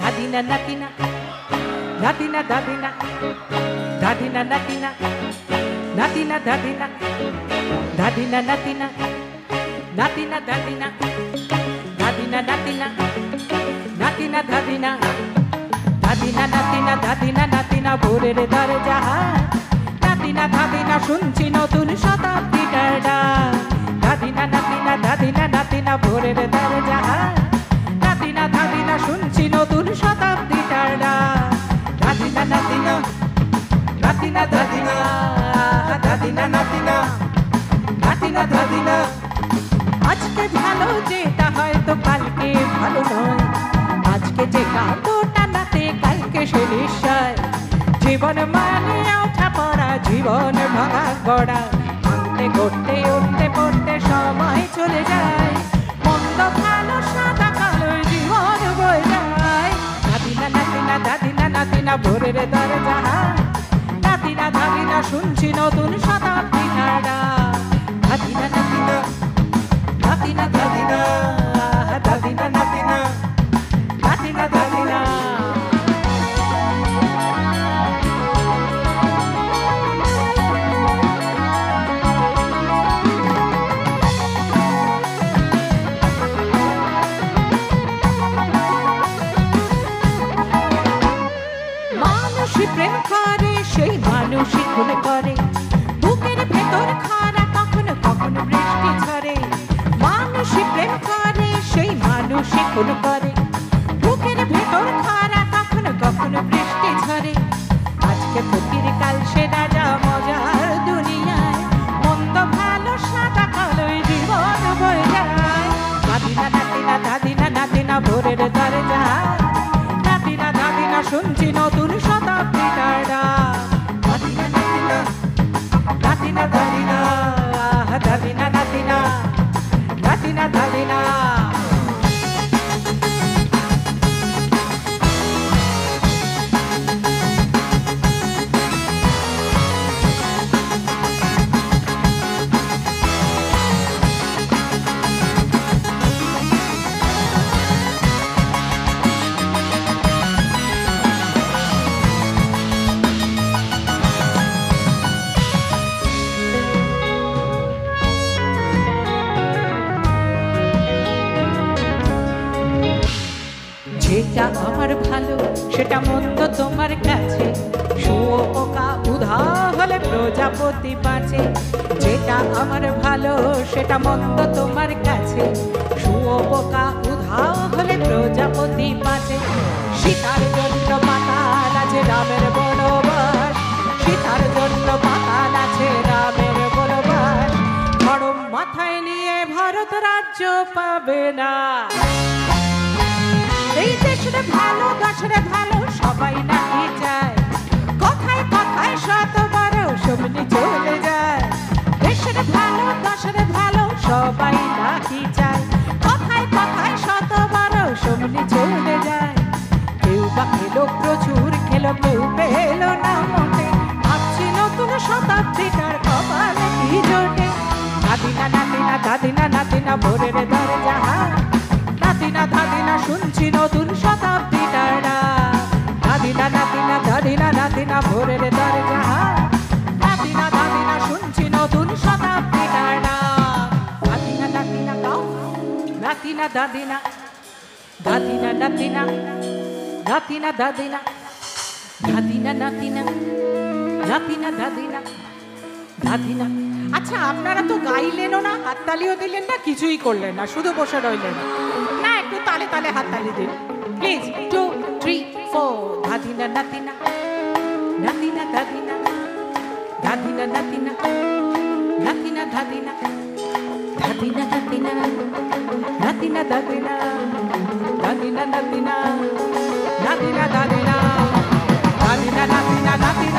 Dadina natina, natina dadina, dadina natina, natina dadina, dadina natina, natina dadina, dadina natina, natina dadina, dadina natina, dadina natina ভোরের দরজা নাতিনা দাদিনা শুনছি নতুন শতাব্দীটার ডাক দাদিনা নাতিনা দাদিনা নাতিনা ভোরের দরজা নাতিনা দাদিনা শুনছি নতুন শতাব্দীটার ডাক দাদিনা নাতিনা নাতিনা দাদিনা দাদিনা নাতিনা নাতিনা দাদিনা আজকে ভালো যেটা হয়তো কালকে ভালো নয় আজকে যে কাঁদোটা নাতে কালকে সে নিশ্চয় জীবন মানে ওঠা পড়া জীবন ভাঙা গড়া ভাঙতে গড়তে উঠতে পড়তে সময় চলে যায় মন্দ ভালো সাদা কালো জীবন বয়ে যায় দাদিনা নাতিনা দাদিনা নাতিনা ভোরের দরজা নাতিনা দাদিনা শুনছি নতুন শতাব্দী ধারা দাদিনা নাতিনা নাতিনা দাদিনা দাদিনা নাতিনা নাতিনা দাদিনা প্রেম করে সেই মানুষই খুন করে বুকের ভেতর খারা কখনো কখনো বৃষ্টি ঝরে মানুষই প্রেম করে সেই মানুষই খুন করে বুকের ভেতর খারা কখনো কখনো বৃষ্টি ঝরে আজকে ফকির কাল সে রাজা মজার দুনিয়ায় মন্দ ভালো সাদা কালো জীবন বয়ে যায় দাদিনা নাতিনা দাদিনা নাতিনা ভোরের দরজা নাতিনা দাদিনা শুনছি নতুন শতাব্দীটার ডাক দাদিনা নাতিনা নাতিনা দাদিনা দাদিনা নাতিনা নাতিনা দাদিনা যেটা আমার ভালো সেটা মন্দ তোমার কাছে শুয়োপোকা উধা হলে প্রজাপতি বাঁচে যেটা আমার ভালো সেটা মন্দ তোমার কাছে শুয়োপোকা উধা হলে প্রজাপতি বাঁচে সীতার জন্য পাতাল আছে রামের বনবাস সীতার জন্য পাতাল আছে রামের বনবাস ধর্ম মাথায় নিয়ে ভারত রাজ্য পাবে না এই দেশের ভালো দেশের ভালো সবাই নাকি চায় কথায় কথায় শতবার সবনি চলে যায় দেশের ভালো দেশের ভালো সবাই নাকি চায় কথায় কথায় শতবার সবনি চলে যায় কেউ বা খেলো প্রচুর খেলো কেউ পেলো না মোটে ভাবছি নতুন শতাব্দীটার কপালে কি জোটে দাদিনা নাতিনা দাদিনা নাতিনা ভোরের দরজা নাতিনা দাদিনা শুনছি নতুন শতাব্দীটার ডাক দাদিনা নাতিনা দাদিনা নাতিনা ভোরের দরজা নাতিনা দাদিনা শুনছি নতুন শতাব্দীটার ডাক দাদিনা নাতিনা গাও নাতিনা দাদিনা দাদিনা নাতিনা নাতিনা দাদিনা দাদিনা নাতিনা নাতিনা দাদিনা দাদিনা আচ্ছা আপনারা তো গাইলেনও না হাততালিও দিলেন না কিছুই করলেন না শুধু বসে রইলেন না একটু তালে তালে হাততালি দিন প্লিজ 2 3 4 দাদিনা নাতিনা নাতিনা দাদিনা দাদিনা নাতিনা নাতিনা দাদিনা দাদিনা নাতিনা নাতিনা দাদিনা দাদিনা নাতিনা নাতিনা দাদিনা দাদিনা নাতিনা নাতিনা